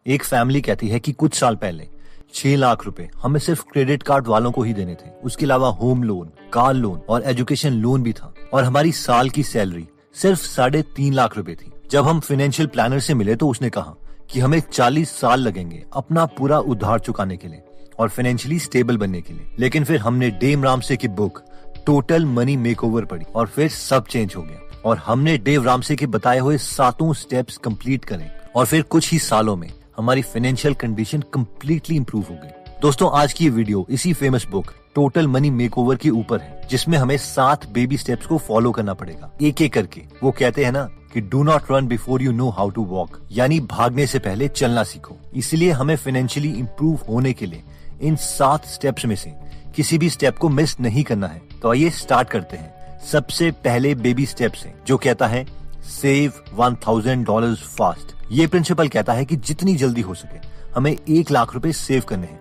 एक फैमिली कहती है कि कुछ साल पहले 6 लाख रुपए हमें सिर्फ क्रेडिट कार्ड वालों को ही देने थे। उसके अलावा होम लोन, कार लोन और एजुकेशन लोन भी था और हमारी साल की सैलरी सिर्फ 3.5 लाख रुपए थी। जब हम फाइनेंशियल प्लानर से मिले तो उसने कहा कि हमें 40 साल लगेंगे अपना पूरा उधार चुकाने के लिए और फाइनेंशियली स्टेबल बनने के लिए। लेकिन फिर हमने डेव रामसे की बुक टोटल मनी मेकओवर पढ़ी और फिर सब चेंज हो गया और हमने डेव रामसे के बताए हुए 7 स्टेप्स कंप्लीट करें और फिर कुछ ही सालों में हमारी फाइनेंशियल कंडीशन कंप्लीटली इंप्रूव हो गई। दोस्तों, आज की ये वीडियो इसी famous book total money makeover के ऊपर है, जिसमें हमें 7 बेबी स्टेप्स को फॉलो करना पड़ेगा एक एक करके। वो कहते हैं ना कि do not run before you know how to walk, यानी भागने से पहले चलना सीखो। इसलिए हमें फाइनेंशियली इंप्रूव होने के लिए इन 7 स्टेप्स में से किसी भी स्टेप को मिस नहीं करना है। तो आइए स्टार्ट करते हैं। सबसे पहले बेबी स्टेप से जो कहता है सेव $1000 फास्ट। ये प्रिंसिपल कहता है कि जितनी जल्दी हो सके हमें 1 लाख रुपए सेव करने हैं।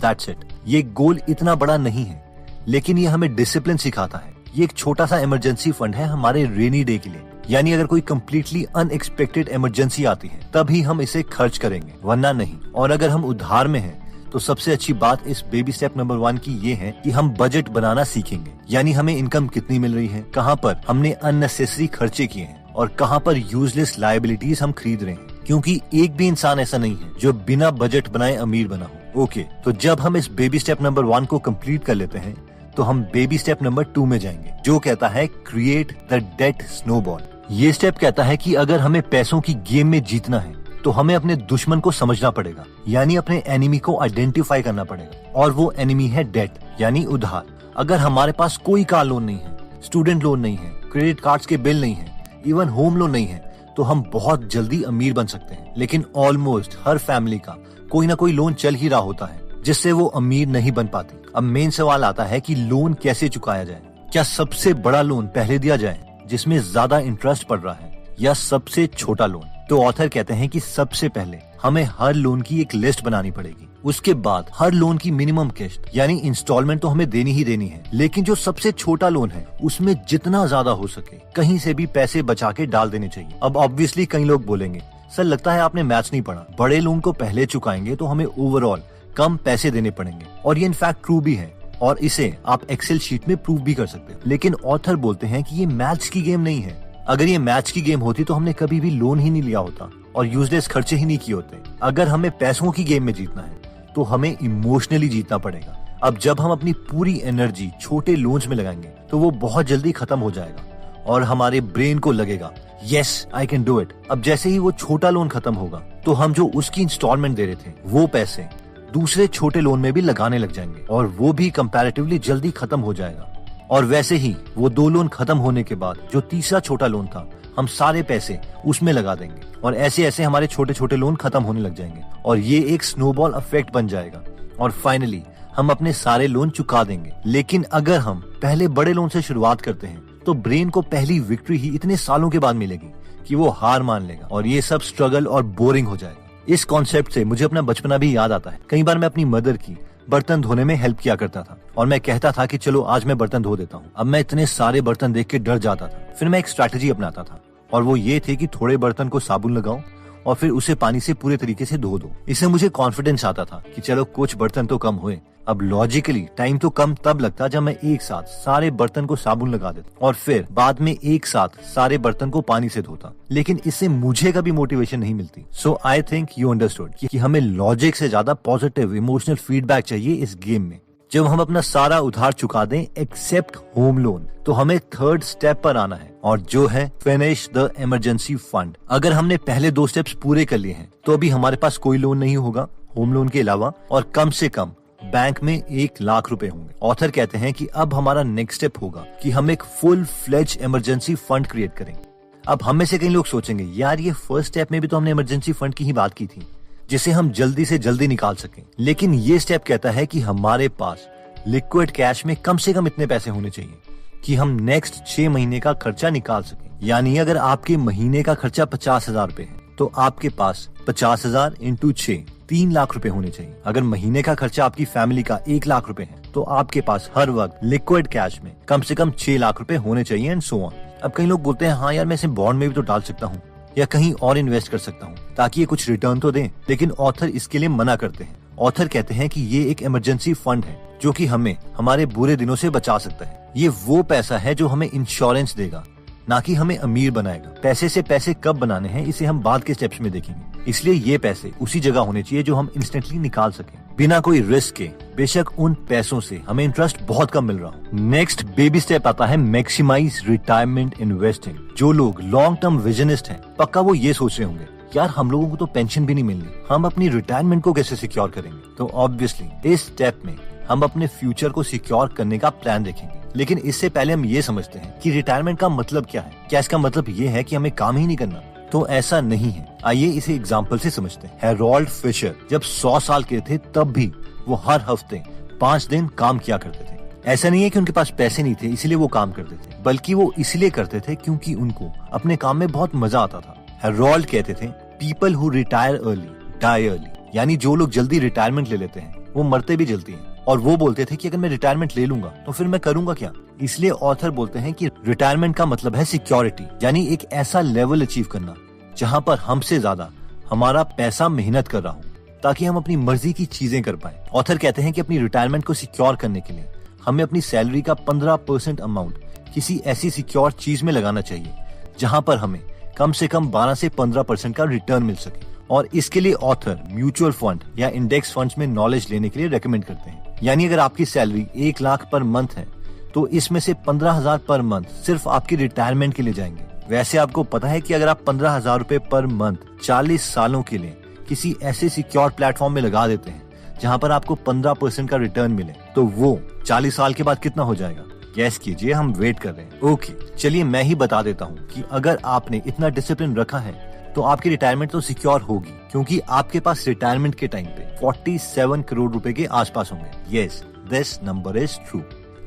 That's it. ये गोल इतना बड़ा नहीं है, लेकिन ये हमें डिसिप्लिन सिखाता है। ये एक छोटा सा इमरजेंसी फंड है हमारे रेनी डे के लिए, यानी अगर कोई कंप्लीटली अनएक्सपेक्टेड इमरजेंसी आती है तभी हम इसे खर्च करेंगे, वरना नहीं। और अगर हम उधार में हैं तो सबसे अच्छी बात इस बेबी स्टेप नंबर 1 की ये है कि हम बजट बनाना सीखेंगे, यानी हमें इनकम कितनी मिल रही है, कहाँ पर हमने अननेसेसरी खर्चे किए हैं और कहाँ पर यूजलेस लायबिलिटीज हम खरीद रहे हैं। क्योंकि एक भी इंसान ऐसा नहीं है जो बिना बजट बनाए अमीर बना हो। ओके, तो जब हम इस बेबी स्टेप नंबर 1 को कंप्लीट कर लेते हैं तो हम बेबी स्टेप नंबर 2 में जाएंगे, जो कहता है क्रिएट द डेट स्नोबॉल। ये स्टेप कहता है कि अगर हमें पैसों की गेम में जीतना है तो हमें अपने दुश्मन को समझना पड़ेगा, यानी अपने एनिमी को आइडेंटिफाई करना पड़ेगा। और वो एनिमी है डेट, यानी उधार। अगर हमारे पास कोई कार लोन नहीं है, स्टूडेंट लोन नहीं है, क्रेडिट कार्ड्स के बिल नहीं है, इवन होम लोन नहीं है, तो हम बहुत जल्दी अमीर बन सकते हैं। लेकिन ऑलमोस्ट हर फैमिली का कोई ना कोई लोन चल ही रहा होता है जिससे वो अमीर नहीं बन पाती। अब मेन सवाल आता है कि लोन कैसे चुकाया जाए। क्या सबसे बड़ा लोन पहले दिया जाए जिसमें ज्यादा इंटरेस्ट पड़ रहा है, या सबसे छोटा लोन? तो ऑथर कहते हैं कि सबसे पहले हमें हर लोन की एक लिस्ट बनानी पड़ेगी। उसके बाद हर लोन की मिनिमम किस्त यानी इंस्टॉलमेंट तो हमें देनी ही देनी है, लेकिन जो सबसे छोटा लोन है उसमें जितना ज्यादा हो सके कहीं से भी पैसे बचा के डाल देने चाहिए। अब ऑब्वियसली कई लोग बोलेंगे, सर लगता है आपने मैथ्स नहीं पढ़ा, बड़े लोन को पहले चुकाएंगे तो हमें ओवरऑल कम पैसे देने पड़ेंगे। और ये इनफैक्ट ट्रू भी है और इसे आप एक्सेल शीट में प्रूव भी कर सकते हैं। लेकिन ऑथर बोलते हैं कि ये मैथ्स की गेम नहीं है। अगर ये मैच की गेम होती तो हमने कभी भी लोन ही नहीं लिया होता और यूजलेस खर्चे ही नहीं किए होते। अगर हमें पैसों की गेम में जीतना है तो हमें इमोशनली जीतना पड़ेगा। अब जब हम अपनी पूरी एनर्जी छोटे लोन्स में लगाएंगे तो वो बहुत जल्दी खत्म हो जाएगा और हमारे ब्रेन को लगेगा yes I can do it. अब जैसे ही वो छोटा लोन खत्म होगा तो हम जो उसकी इंस्टॉलमेंट दे रहे थे वो पैसे दूसरे छोटे लोन में भी लगाने लग जाएंगे और वो भी कंपैरेटिवली जल्दी खत्म हो जाएगा। और वैसे ही वो 2 लोन खत्म होने के बाद जो तीसरा छोटा लोन था हम सारे पैसे उसमें लगा देंगे और ऐसे ऐसे हमारे छोटे छोटे लोन खत्म होने लग जाएंगे और ये एक स्नोबॉल इफेक्ट बन जाएगा और फाइनली हम अपने सारे लोन चुका देंगे। लेकिन अगर हम पहले बड़े लोन से शुरुआत करते हैं तो ब्रेन को पहली विक्ट्री ही इतने सालों के बाद मिलेगी कि वो हार मान लेगा और ये सब स्ट्रगल और बोरिंग हो जाएगा। इस कॉन्सेप्ट से मुझे अपना बचपना भी याद आता है। कई बार मैं अपनी मदर की बर्तन धोने में हेल्प किया करता था और मैं कहता था कि चलो आज मैं बर्तन धो देता हूँ। अब मैं इतने सारे बर्तन देख के डर जाता था। फिर मैं एक स्ट्रैटेजी अपनाता था और वो ये थे कि थोड़े बर्तन को साबुन लगाओ और फिर उसे पानी से पूरे तरीके से धो दो। इससे मुझे कॉन्फिडेंस आता था कि चलो कुछ बर्तन तो कम हुए। अब लॉजिकली टाइम तो कम तब लगता जब मैं एक साथ सारे बर्तन को साबुन लगा देता और फिर बाद में एक साथ सारे बर्तन को पानी से धोता, लेकिन इससे मुझे कभी मोटिवेशन नहीं मिलती। सो आई थिंक यू अंडरस्टूड कि हमें लॉजिक से ज्यादा पॉजिटिव इमोशनल फीडबैक चाहिए इस गेम में। जब हम अपना सारा उधार चुका दें एक्सेप्ट होम लोन तो हमें 3rd स्टेप पर आना है और जो है फिनिश द इमरजेंसी फंड। अगर हमने पहले 2 स्टेप्स पूरे कर लिए हैं तो अभी हमारे पास कोई लोन नहीं होगा होम लोन के अलावा और कम से कम बैंक में 1 लाख रुपए होंगे। ऑथर कहते हैं कि अब हमारा नेक्स्ट स्टेप होगा कि हम एक full fledge emergency fund create करेंगे। अब हम में से कई लोग सोचेंगे यार ये फर्स्ट स्टेप में भी तो हमने इमरजेंसी फंड की ही बात की थी जिसे हम जल्दी से जल्दी निकाल सकें। लेकिन ये स्टेप कहता है कि हमारे पास लिक्विड कैश में कम से कम इतने पैसे होने चाहिए कि हम नेक्स्ट 6 महीने का खर्चा निकाल सकें। यानी अगर आपके महीने का खर्चा 50,000 रुपए है तो आपके पास 50,000 इंटू 6 3 लाख रुपए होने चाहिए। अगर महीने का खर्चा आपकी फैमिली का 1 लाख रुपए है तो आपके पास हर वक्त लिक्विड कैश में कम से कम 6 लाख रुपए होने चाहिए एंड सो ऑन। अब कई लोग बोलते हैं हाँ यार मैं इसे बॉन्ड में भी तो डाल सकता हूँ। या कहीं और इन्वेस्ट कर सकता हूँ ताकि ये कुछ रिटर्न तो दें। लेकिन ऑथर इसके लिए मना करते हैं। ऑथर कहते हैं कि ये एक इमरजेंसी फंड है जो कि हमें हमारे बुरे दिनों से बचा सकता है। ये वो पैसा है जो हमें इंश्योरेंस देगा, ना कि हमें अमीर बनाएगा। पैसे से पैसे कब बनाने हैं इसे हम बाद के स्टेप्स में देखेंगे। इसलिए ये पैसे उसी जगह होने चाहिए जो हम इंस्टेंटली निकाल सकें बिना कोई रिस्क के। बेशक उन पैसों से हमें इंटरेस्ट बहुत कम मिल रहा हो। नेक्स्ट बेबी स्टेप आता है मैक्सिमाइज रिटायरमेंट इन्वेस्टिंग। जो लोग लॉन्ग टर्म विजनिस्ट हैं, पक्का वो ये सोच रहे होंगे, यार हम लोगों को तो पेंशन भी नहीं मिलनी, हम अपनी रिटायरमेंट को कैसे सिक्योर करेंगे। तो ऑब्वियसली इस स्टेप में हम अपने फ्यूचर को सिक्योर करने का प्लान देखेंगे। लेकिन इससे पहले हम ये समझते हैं कि रिटायरमेंट का मतलब क्या है। क्या इसका मतलब ये है कि हमें काम ही नहीं करना? तो ऐसा नहीं है। आइए इसे एग्जाम्पल से समझते हैं। हैरोल्ड फिशर जब 100 साल के थे तब भी वो हर हफ्ते 5 दिन काम किया करते थे। ऐसा नहीं है कि उनके पास पैसे नहीं थे इसलिए वो काम करते थे, बल्कि वो इसलिए करते थे क्योंकि उनको अपने काम में बहुत मजा आता था। हैरोल्ड कहते थे, people who retire early die early, यानी जो लोग जल्दी रिटायरमेंट ले लेते हैं वो मरते भी जल्दी हैं। और वो बोलते थे कि अगर मैं रिटायरमेंट ले लूंगा तो फिर मैं करूंगा क्या। इसलिए ऑथर बोलते हैं कि रिटायरमेंट का मतलब है सिक्योरिटी, यानी एक ऐसा लेवल अचीव करना जहां पर हमसे ज्यादा हमारा पैसा मेहनत कर रहा हो, ताकि हम अपनी मर्जी की चीजें कर पाए। ऑथर कहते हैं कि अपनी रिटायरमेंट को सिक्योर करने के लिए हमें अपनी सैलरी का 15% अमाउंट किसी ऐसी सिक्योर चीज में लगाना चाहिए जहां पर हमें कम से कम 12 से 15% का रिटर्न मिल सके। और इसके लिए ऑथर म्यूचुअल फंड या इंडेक्स फंड्स में नॉलेज लेने के लिए रेकमेंड करते हैं। यानी अगर आपकी सैलरी 1 लाख पर मंथ है तो इसमें से 15,000 पर मंथ सिर्फ आपकी रिटायरमेंट के लिए जाएंगे। वैसे आपको पता है कि अगर आप 15,000 रुपए पर मंथ 40 सालों के लिए किसी ऐसे सिक्योर प्लेटफॉर्म में लगा देते हैं जहां पर आपको 15% का रिटर्न मिले, तो वो 40 साल के बाद कितना हो जाएगा? गैस कीजिए, हम वेट कर रहे हैं। ओके, चलिए मैं ही बता देता हूँ कि अगर आपने इतना डिसिप्लिन रखा है तो आपकी रिटायरमेंट तो सिक्योर होगी, क्योंकि आपके पास रिटायरमेंट के टाइम पे 47 करोड़ रुपए के आसपास होंगे। Yes, this number is true.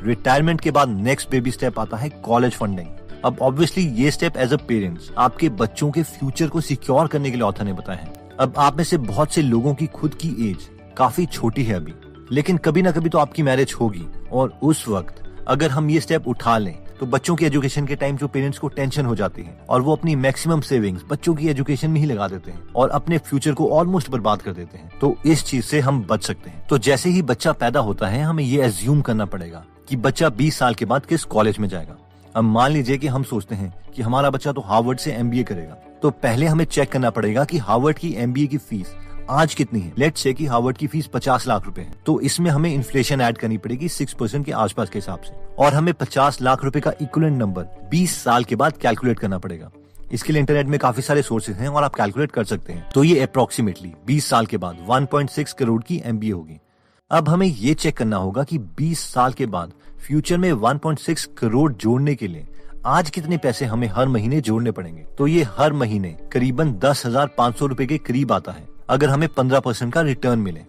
Retirement के बाद नेक्स्ट बेबी स्टेप आता है कॉलेज फंडिंग। अब ऑब्वियसली ये स्टेप एज अ पेरेंट्स आपके बच्चों के फ्यूचर को सिक्योर करने के लिए ऑथर ने बताया है। अब आप में से बहुत से लोगों की खुद की एज काफी छोटी है अभी, लेकिन कभी ना कभी तो आपकी मैरिज होगी, और उस वक्त अगर हम ये स्टेप उठा लें तो बच्चों की एजुकेशन के टाइम जो पेरेंट्स को टेंशन हो जाती है और वो अपनी मैक्सिमम सेविंग्स बच्चों की एजुकेशन में ही लगा देते हैं और अपने फ्यूचर को ऑलमोस्ट बर्बाद कर देते हैं, तो इस चीज से हम बच सकते हैं। तो जैसे ही बच्चा पैदा होता है हमें ये एज्यूम करना पड़ेगा कि बच्चा 20 साल के बाद किस कॉलेज में जाएगा। अब मान लीजिए कि हम सोचते हैं कि हमारा बच्चा तो हार्वर्ड से MBA करेगा, तो पहले हमें चेक करना पड़ेगा कि हार्वर्ड की MBA की फीस आज कितनी है। लेट्स से कि हार्वर्ड की फीस 50 लाख रुपए है, तो इसमें हमें इन्फ्लेशन ऐड करनी पड़ेगी 6% के आसपास के हिसाब से, और हमें 50 लाख रुपए का इक्विवेलेंट नंबर 20 साल के बाद कैलकुलेट करना पड़ेगा। इसके लिए इंटरनेट में काफी सारे सोर्सेज हैं और आप कैलकुलेट कर सकते हैं। तो ये अप्रोक्सीमेटली 20 साल के बाद 1.6 करोड़ की MBA होगी। अब हमें ये चेक करना होगा कि 20 साल के बाद फ्यूचर में 1.6 करोड़ जोड़ने के लिए आज कितने पैसे हमें हर महीने जोड़ने पड़ेंगे। तो ये हर महीने करीबन 10,500 रुपए के करीब आता है अगर हमें 15% का रिटर्न मिले।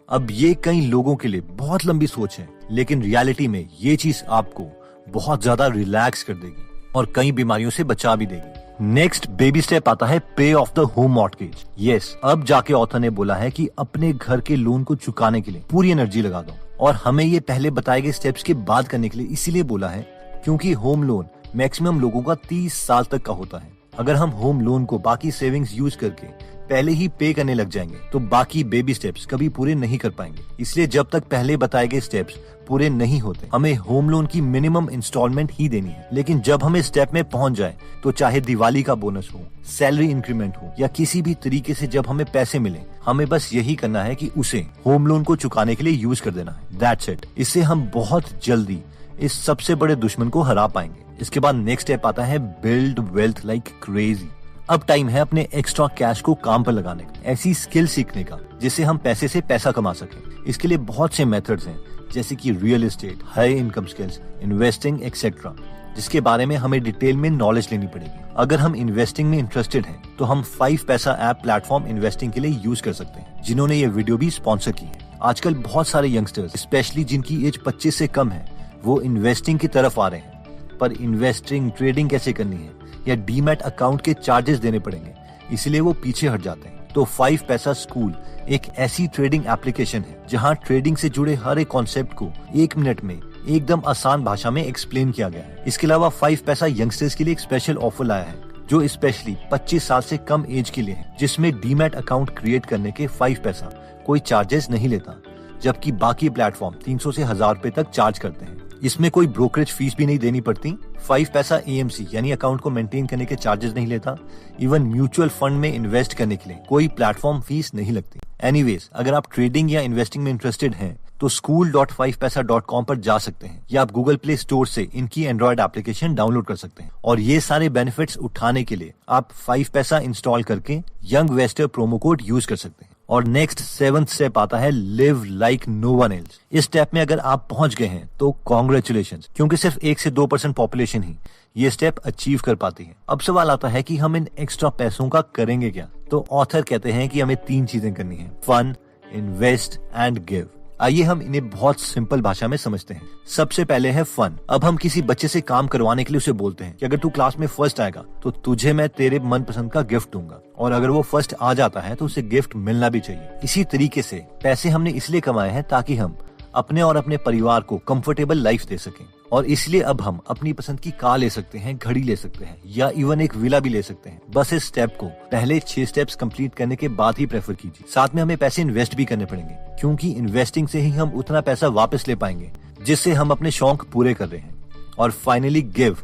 अब ये कई लोगों के लिए बहुत लंबी सोच है, लेकिन रियलिटी में ये चीज आपको बहुत ज्यादा रिलैक्स कर देगी और कई बीमारियों से बचा भी देगी। नेक्स्ट बेबी स्टेप आता है पे of the home mortgage. Yes, अब जाके ऑथर ने बोला है कि अपने घर के लोन को चुकाने के लिए पूरी एनर्जी लगा दो, और हमें ये पहले बताए गए स्टेप्स के बाद करने के लिए इसीलिए बोला है क्योंकि होम लोन मैक्सिमम लोगों का 30 साल तक का होता है। अगर हम होम लोन को बाकी सेविंग्स यूज करके पहले ही पे करने लग जाएंगे तो बाकी बेबी स्टेप्स कभी पूरे नहीं कर पाएंगे। इसलिए जब तक पहले बताए गए स्टेप्स पूरे नहीं होते हमें होम लोन की मिनिमम इंस्टॉलमेंट ही देनी है। लेकिन जब हम इस स्टेप में पहुंच जाए तो चाहे दिवाली का बोनस हो, सैलरी इंक्रीमेंट हो या किसी भी तरीके से जब हमें पैसे मिले, हमें बस यही करना है कि उसे होम लोन को चुकाने के लिए यूज कर देना है। That's it. इससे हम बहुत जल्दी इस सबसे बड़े दुश्मन को हरा पाएंगे। इसके बाद नेक्स्ट स्टेप आता है बिल्ड वेल्थ लाइक क्रेजी। अब टाइम है अपने एक्स्ट्रा कैश को काम पर लगाने का, ऐसी स्किल सीखने का जिससे हम पैसे से पैसा कमा सकें। इसके लिए बहुत से मेथड्स हैं, जैसे कि real estate, high income skills, investing etcetera, जिसके बारे में हमें डिटेल में नॉलेज लेनी पड़ेगी। अगर हम इन्वेस्टिंग में इंटरेस्टेड हैं तो हम 5 पैसा ऐप प्लेटफॉर्म इन्वेस्टिंग के लिए यूज कर सकते हैं, जिन्होंने ये वीडियो भी स्पॉन्सर की है। आजकल बहुत सारे यंगस्टर्स, स्पेशली जिनकी एज 25 से कम है, वो इन्वेस्टिंग की तरफ आ रहे हैं, पर इन्वेस्टिंग ट्रेडिंग कैसे करनी है या डीमैट अकाउंट के चार्जेस देने पड़ेंगे, इसलिए वो पीछे हट जाते हैं। तो 5 पैसा स्कूल एक ऐसी ट्रेडिंग एप्लीकेशन है जहां ट्रेडिंग से जुड़े हर एक कॉन्सेप्ट को 1 मिनट में एकदम आसान भाषा में एक्सप्लेन किया गया है। इसके अलावा 5 पैसा यंगस्टर्स के लिए एक स्पेशल ऑफर लाया है जो स्पेशली 25 साल से कम एज के लिए है, जिसमें डीमैट अकाउंट क्रिएट करने के 5 पैसा कोई चार्जेस नहीं लेता, जबकि बाकी प्लेटफॉर्म 300 से 1000 रुपए तक चार्ज करते हैं। इसमें कोई ब्रोकरेज फीस भी नहीं देनी पड़ती। 5 पैसा AMC यानी अकाउंट को मेंटेन करने के चार्जेस नहीं लेता। इवन म्यूचुअल फंड में इन्वेस्ट करने के लिए कोई प्लेटफॉर्म फीस नहीं लगती। एनीवेज, अगर आप ट्रेडिंग या इन्वेस्टिंग में इंटरेस्टेड हैं तो school.5paisa.com पर जा सकते हैं या आप गूगल प्ले स्टोर से इनकी एंड्रॉइड एप्लीकेशन डाउनलोड कर सकते हैं। और ये सारे बेनिफिट्स उठाने के लिए आप 5 पैसा इंस्टॉल करके यंग वेस्टर प्रोमो कोड यूज कर सकते हैं। और नेक्स्ट 7th स्टेप आता है live like no one else. इस स्टेप में अगर आप पहुंच गए हैं तो कॉन्ग्रेचुलेशंस, क्योंकि सिर्फ 1 से 2% पॉपुलेशन ही ये स्टेप अचीव कर पाती है। अब सवाल आता है कि हम इन एक्स्ट्रा पैसों का करेंगे क्या। तो ऑथर कहते हैं कि हमें 3 चीजें करनी है, फन, इन्वेस्ट एंड गिव। आइए हम इन्हें बहुत सिंपल भाषा में समझते हैं। सबसे पहले है फन। अब हम किसी बच्चे से काम करवाने के लिए उसे बोलते हैं कि अगर तू क्लास में फर्स्ट आएगा तो तुझे मैं तेरे मनपसंद का गिफ्ट दूंगा, और अगर वो फर्स्ट आ जाता है तो उसे गिफ्ट मिलना भी चाहिए। इसी तरीके से पैसे हमने इसलिए कमाए हैं ताकि हम अपने और अपने परिवार को कंफर्टेबल लाइफ दे सकें, और इसलिए अब हम अपनी पसंद की कार ले सकते हैं, घड़ी ले सकते हैं या इवन एक विला भी ले सकते हैं। बस इस स्टेप को पहले 6 स्टेप्स कंप्लीट करने के बाद ही प्रेफर कीजिए। साथ में हमें पैसे इन्वेस्ट भी करने पड़ेंगे, क्योंकि इन्वेस्टिंग से ही हम उतना पैसा वापस ले पाएंगे जिससे हम अपने शौक पूरे कर रहे हैं। और फाइनली गिव,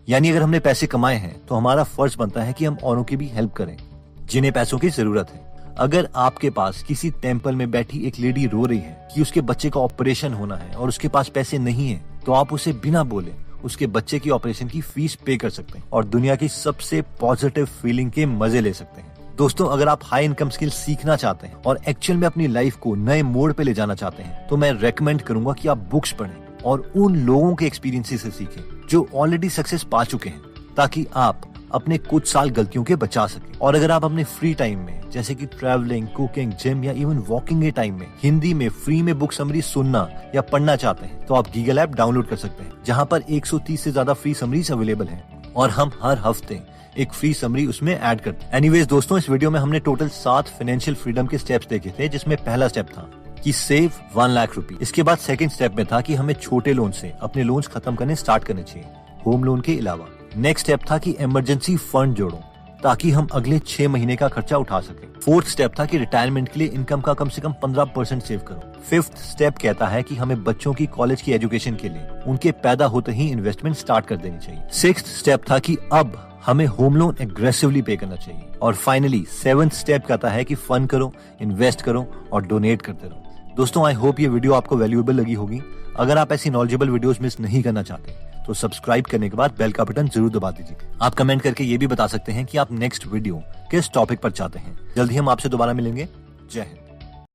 यानी अगर हमने पैसे कमाए हैं तो हमारा फर्ज बनता है कि हम औरों की भी हेल्प करें जिन्हें पैसों की जरूरत है। अगर आपके पास किसी टेम्पल में बैठी एक लेडी रो रही है कि उसके बच्चे का ऑपरेशन होना है और उसके पास पैसे नहीं है, तो आप उसे बिना बोले उसके बच्चे की ऑपरेशन की फीस पे कर सकते हैं और दुनिया की सबसे पॉजिटिव फीलिंग के मजे ले सकते हैं। दोस्तों, अगर आप हाई इनकम स्किल सीखना चाहते हैं और एक्चुअल में अपनी लाइफ को नए मोड़ पे ले जाना चाहते हैं, तो मैं रेकमेंड करूंगा कि आप बुक्स पढ़ें और उन लोगों के एक्सपीरियंसेस से सीखें जो ऑलरेडी सक्सेस पा चुके हैं, ताकि आप अपने कुछ साल गलतियों के बचा सके। और अगर आप अपने फ्री टाइम में, जैसे कि ट्रैवलिंग, कुकिंग, जिम या इवन वॉकिंग के टाइम में हिंदी में फ्री में बुक समरी सुनना या पढ़ना चाहते हैं, तो आप गीगल ऐप डाउनलोड कर सकते हैं, जहां पर 130 से ज्यादा फ्री समरीज अवेलेबल हैं और हम हर हफ्ते एक फ्री समरी उसमें ऐड करते हैं। एनीवेज दोस्तों, इस वीडियो में हमने टोटल 7 फाइनेंशियल फ्रीडम के स्टेप्स देखे थे, जिसमें पहला स्टेप था कि सेव 1 लाख रुपए। इसके बाद सेकंड स्टेप में था कि हमें छोटे लोन से अपने लोन्स खत्म करने स्टार्ट करने चाहिए, होम लोन के अलावा। नेक्स्ट स्टेप था कि इमरजेंसी फंड जोड़ो ताकि हम अगले 6 महीने का खर्चा उठा सकें। फोर्थ स्टेप था कि रिटायरमेंट के लिए इनकम का कम से कम 15% सेव करो। फिफ्थ स्टेप कहता है कि हमें बच्चों की कॉलेज की एजुकेशन के लिए उनके पैदा होते ही इन्वेस्टमेंट स्टार्ट कर देनी चाहिए। सिक्स्थ स्टेप था कि अब हमें होम लोन एग्रेसिवली पे करना चाहिए। और फाइनली 7th स्टेप कहता है कि फन करो, इन्वेस्ट करो और डोनेट करते रहो। दोस्तों, आई होप ये वीडियो आपको वैल्यूएबल लगी होगी। अगर आप ऐसी नॉलेजेबल वीडियोस मिस नहीं करना चाहते तो सब्सक्राइब करने के बाद बेल का बटन जरूर दबा दीजिए। आप कमेंट करके ये भी बता सकते हैं कि आप नेक्स्ट वीडियो किस टॉपिक पर चाहते हैं। जल्दी हम आपसे दोबारा मिलेंगे। जय हिंद।